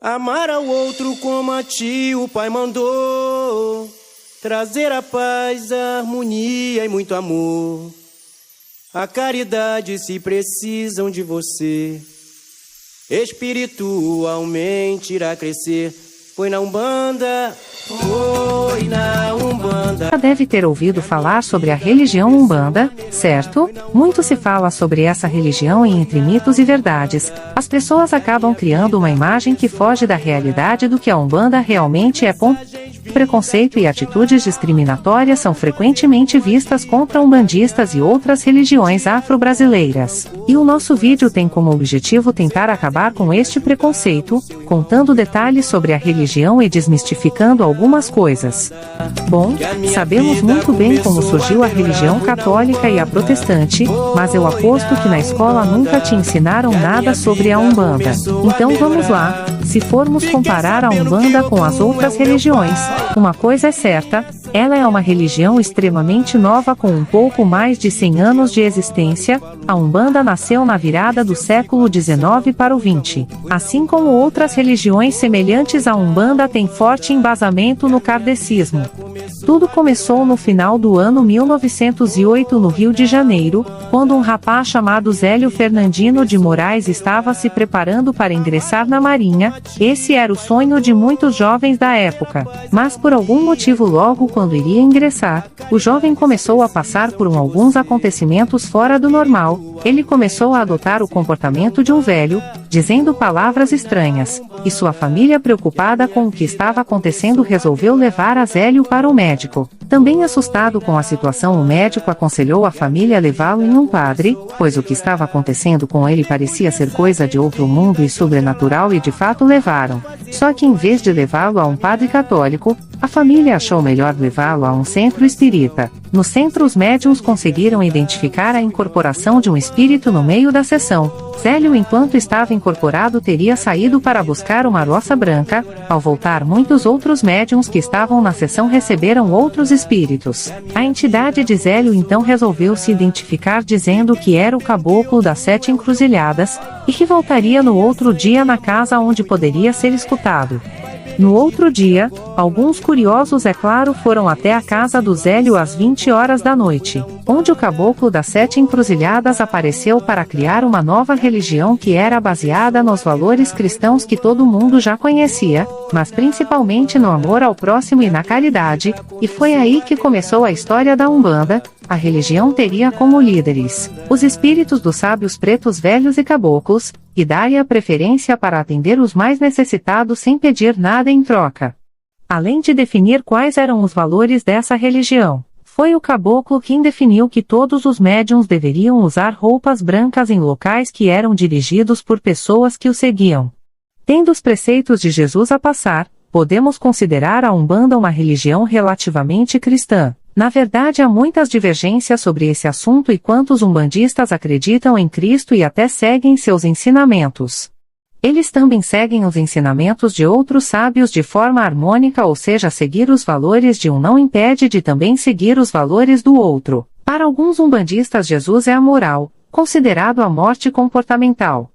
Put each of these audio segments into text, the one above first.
Amar ao outro como a ti o Pai mandou, trazer a paz, a harmonia e muito amor. A caridade se precisam de você, espiritualmente irá crescer. Foi na Umbanda, foi na Umbanda. Já deve ter ouvido falar sobre a religião Umbanda, certo? Muito se fala sobre essa religião e entre mitos e verdades, as pessoas acabam criando uma imagem que foge da realidade do que a Umbanda realmente é. Preconceito e atitudes discriminatórias são frequentemente vistas contra umbandistas e outras religiões afro-brasileiras. E o nosso vídeo tem como objetivo tentar acabar com este preconceito, contando detalhes sobre a religião e desmistificando algumas coisas. Bom, sabemos muito bem como surgiu a religião católica e a protestante, mas eu aposto que na escola nunca te ensinaram nada sobre a Umbanda. Então vamos lá, se formos comparar a Umbanda com as outras religiões, uma coisa é certa, ela é uma religião extremamente nova com um pouco mais de 100 anos de existência. A Umbanda nasceu na virada do século XIX para o XX. Assim como outras religiões semelhantes à Umbanda tem forte embasamento no kardecismo. Tudo começou no final do ano 1908 no Rio de Janeiro, quando um rapaz chamado Zélio Fernandino de Moraes estava se preparando para ingressar na Marinha. Esse era o sonho de muitos jovens da época. Mas por algum motivo logo quando iria ingressar, o jovem começou a passar por alguns acontecimentos fora do normal. Ele começou a adotar o comportamento de um velho, dizendo palavras estranhas, e sua família, preocupada com o que estava acontecendo, resolveu levar a Zélio para o médico. Também assustado com a situação, o médico aconselhou a família a levá-lo em um padre, pois o que estava acontecendo com ele parecia ser coisa de outro mundo e sobrenatural, e de fato levaram. Só que em vez de levá-lo a um padre católico, a família achou melhor levá-lo a um centro espírita. No centro, os médiuns conseguiram identificar a incorporação de um espírito no meio da sessão. Zélio, enquanto estava incorporado, teria saído para buscar uma roça branca. Ao voltar, muitos outros médiuns que estavam na sessão receberam outros espíritos. A entidade de Zélio então resolveu se identificar, dizendo que era o caboclo das 7 encruzilhadas, e que voltaria no outro dia na casa onde poderia ser escutado. No outro dia, alguns curiosos, é claro, foram até a casa do Zélio às 20 horas da noite, onde o caboclo das 7 encruzilhadas apareceu para criar uma nova religião que era baseada nos valores cristãos que todo mundo já conhecia, mas principalmente no amor ao próximo e na caridade, e foi aí que começou a história da Umbanda. A religião teria como líderes os espíritos dos sábios pretos velhos e caboclos, e daria preferência para atender os mais necessitados sem pedir nada em troca. Além de definir quais eram os valores dessa religião, foi o caboclo quem definiu que todos os médiuns deveriam usar roupas brancas em locais que eram dirigidos por pessoas que o seguiam. Tendo os preceitos de Jesus a passar, podemos considerar a Umbanda uma religião relativamente cristã. Na verdade, há muitas divergências sobre esse assunto e quantos umbandistas acreditam em Cristo e até seguem seus ensinamentos. Eles também seguem os ensinamentos de outros sábios de forma harmônica, ou seja, seguir os valores de um não impede de também seguir os valores do outro. Para alguns umbandistas, Jesus é amoral, considerado a morte comportamental.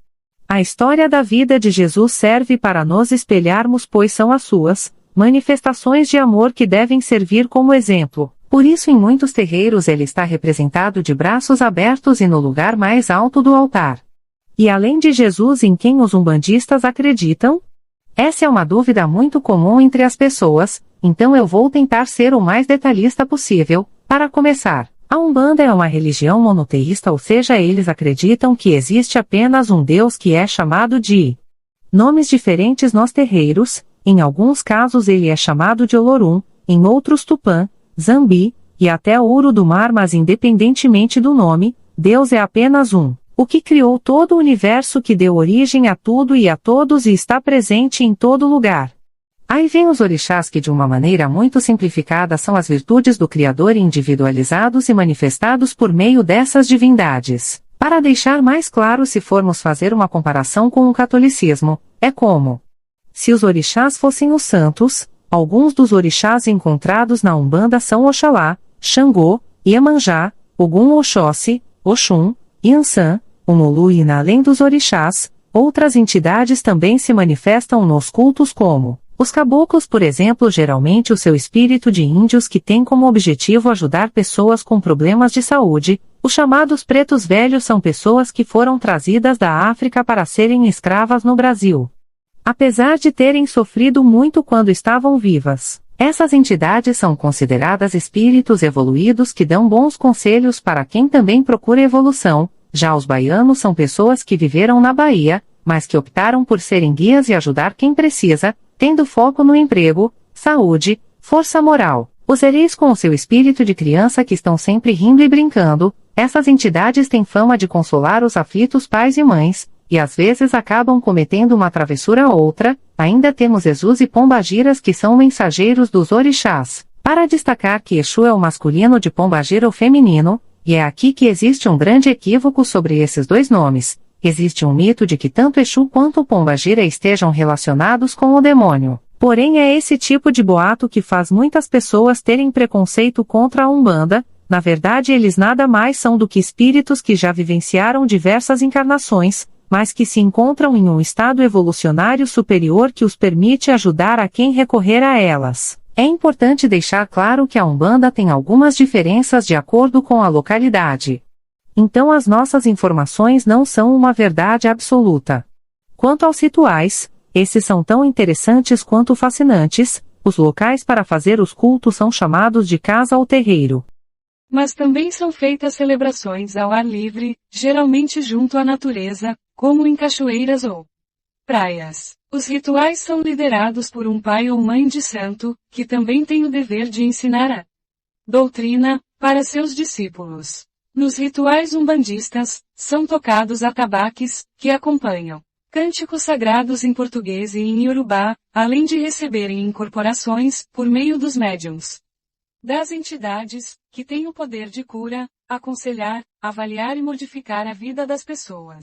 A história da vida de Jesus serve para nos espelharmos, pois são as suas manifestações de amor que devem servir como exemplo. Por isso, em muitos terreiros ele está representado de braços abertos e no lugar mais alto do altar. E além de Jesus, em quem os umbandistas acreditam? Essa é uma dúvida muito comum entre as pessoas, então eu vou tentar ser o mais detalhista possível. Para começar, a Umbanda é uma religião monoteísta, ou seja, eles acreditam que existe apenas um Deus que é chamado de nomes diferentes nos terreiros. Em alguns casos ele é chamado de Olorum, em outros Tupã, Zambi, e até Ouro do Mar, mas independentemente do nome, Deus é apenas um, o que criou todo o universo, que deu origem a tudo e a todos e está presente em todo lugar. Aí vem os orixás, que de uma maneira muito simplificada são as virtudes do Criador individualizados e manifestados por meio dessas divindades. Para deixar mais claro, se formos fazer uma comparação com o catolicismo, é como se os orixás fossem os santos. Alguns dos orixás encontrados na Umbanda são Oxalá, Xangô, Iemanjá, Ogum, Oxóssi, Oxum, Iansã, Omolu, e além dos orixás, Outras entidades também se manifestam nos cultos como os caboclos, por exemplo, geralmente o seu espírito de índios que tem como objetivo ajudar pessoas com problemas de saúde. Os chamados pretos velhos são pessoas que foram trazidas da África para serem escravas no Brasil. Apesar de terem sofrido muito quando estavam vivas, essas entidades são consideradas espíritos evoluídos que dão bons conselhos para quem também procura evolução. Já os baianos são pessoas que viveram na Bahia, mas que optaram por serem guias e ajudar quem precisa, tendo foco no emprego, saúde, força moral. Os ereis com o seu espírito de criança que estão sempre rindo e brincando, essas entidades têm fama de consolar os aflitos pais e mães, e às vezes acabam cometendo uma travessura ou outra. Ainda temos Exus e Pombagiras que são mensageiros dos orixás. Para destacar que Exu é o masculino de Pombagira o feminino, e é aqui que existe um grande equívoco sobre esses dois nomes. Existe um mito de que tanto Exu quanto Pombagira estejam relacionados com o demônio. Porém é esse tipo de boato que faz muitas pessoas terem preconceito contra a Umbanda. Na verdade eles nada mais são do que espíritos que já vivenciaram diversas encarnações, mas que se encontram em um estado evolucionário superior que os permite ajudar a quem recorrer a elas. É importante deixar claro que a Umbanda tem algumas diferenças de acordo com a localidade. Então as nossas informações não são uma verdade absoluta. Quanto aos rituais, esses são tão interessantes quanto fascinantes. Os locais para fazer os cultos são chamados de casa ou terreiro. Mas também são feitas celebrações ao ar livre, geralmente junto à natureza, como em cachoeiras ou praias. Os rituais são liderados por um pai ou mãe de santo, que também tem o dever de ensinar a doutrina para seus discípulos. Nos rituais umbandistas, são tocados atabaques, que acompanham cânticos sagrados em português e em iorubá, além de receberem incorporações, por meio dos médiuns das entidades, que têm o poder de cura, aconselhar, avaliar e modificar a vida das pessoas.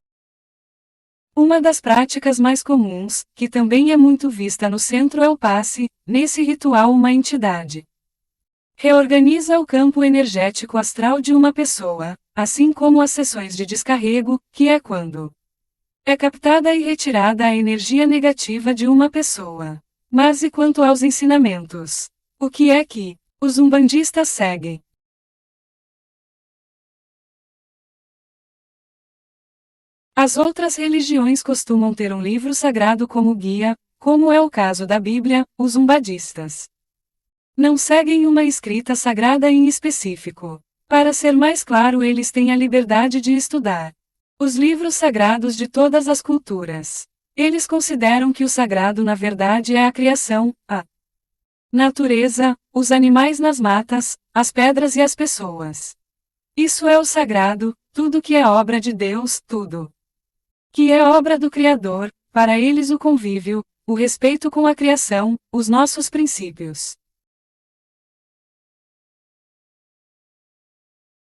Uma das práticas mais comuns, que também é muito vista no centro é o passe. Nesse ritual uma entidade reorganiza o campo energético astral de uma pessoa, assim como as sessões de descarrego, que é quando é captada e retirada a energia negativa de uma pessoa. Mas e quanto aos ensinamentos? O que é que os umbandistas seguem? As outras religiões costumam ter um livro sagrado como guia, como é o caso da Bíblia. Os umbandistas não seguem uma escrita sagrada em específico. Para ser mais claro, eles têm a liberdade de estudar os livros sagrados de todas as culturas. Eles consideram que o sagrado na verdade é a criação, a natureza, os animais nas matas, as pedras e as pessoas. Isso é o sagrado. Tudo que é obra de Deus, tudo que é obra do Criador, para eles o convívio, o respeito com a criação, os nossos princípios.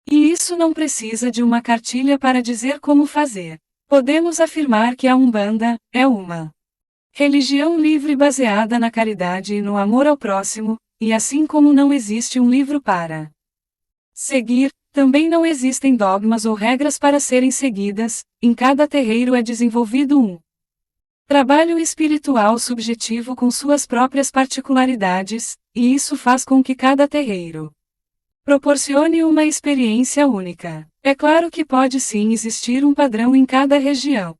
E isso não precisa de uma cartilha para dizer como fazer. Podemos afirmar que a Umbanda é uma religião livre baseada na caridade e no amor ao próximo, e assim como não existe um livro para seguir, também não existem dogmas ou regras para serem seguidas. Em cada terreiro é desenvolvido um trabalho espiritual subjetivo com suas próprias particularidades, e isso faz com que cada terreiro proporcione uma experiência única. É claro que pode sim existir um padrão em cada região,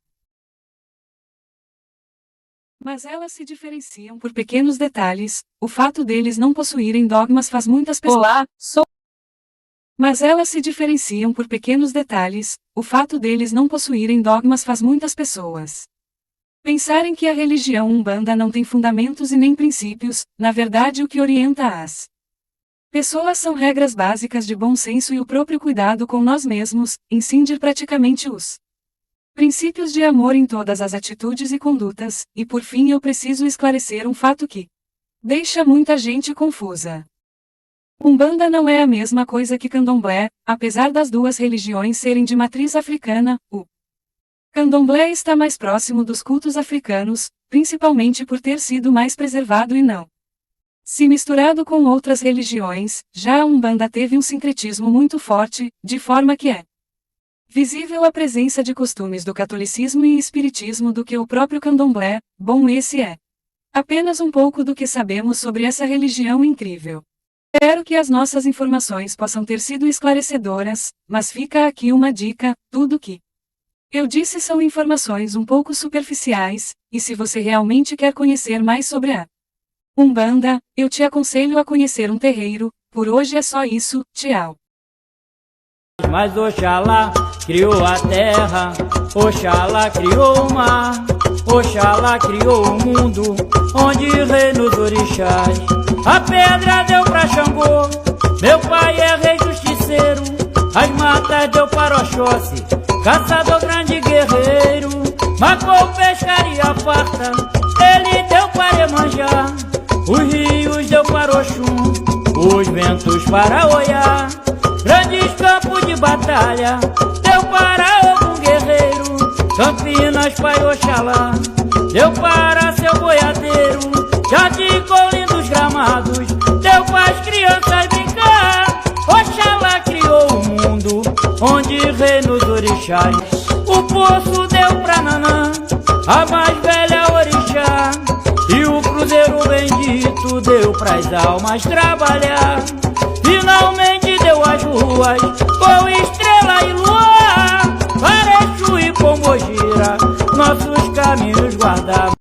mas elas se diferenciam por pequenos detalhes. O fato deles não possuírem dogmas faz muitas pessoas. Olá, sou. Mas elas se diferenciam por pequenos detalhes. O fato deles não possuírem dogmas faz muitas pessoas pensarem que a religião Umbanda não tem fundamentos e nem princípios. Na verdade, o que orienta as pessoas são regras básicas de bom senso e o próprio cuidado com nós mesmos, incidir praticamente os princípios de amor em todas as atitudes e condutas. E por fim eu preciso esclarecer um fato que deixa muita gente confusa. Umbanda não é a mesma coisa que Candomblé. Apesar das duas religiões serem de matriz africana, o Candomblé está mais próximo dos cultos africanos, principalmente por ter sido mais preservado e não se misturado com outras religiões. Já a Umbanda teve um sincretismo muito forte, de forma que é visível a presença de costumes do catolicismo e espiritismo do que o próprio candomblé. Bom, esse é apenas um pouco do que sabemos sobre essa religião incrível. Espero que as nossas informações possam ter sido esclarecedoras, mas fica aqui uma dica: tudo que eu disse são informações um pouco superficiais, e se você realmente quer conhecer mais sobre a Umbanda, eu te aconselho a conhecer um terreiro. Por hoje é só isso, tchau. Mas Oxalá criou a terra, Oxalá criou o mar, Oxalá criou o mundo, onde reinam os orixás. A pedra deu pra Xangô, meu pai é rei justiceiro. As matas deu para Oxóssi, caçador grande guerreiro. Marcou pescaria farta, ele deu para Iemanjá. Os rios deu para Oxum, os ventos para Oiá. Grandes campos de batalha deu para algum guerreiro. Campinas para Oxalá deu para seu boiadeiro. Jardim com lindos gramados deu para as crianças brincar. Oxalá criou o mundo onde reinam os orixás. O poço deu pra Nanã, a mais velha orixá. E o cruzeiro bendito deu pras almas trabalhar. Finalmente deu as ruas com estrela e luar. Para Exu e Pombogira nossos caminhos guardar.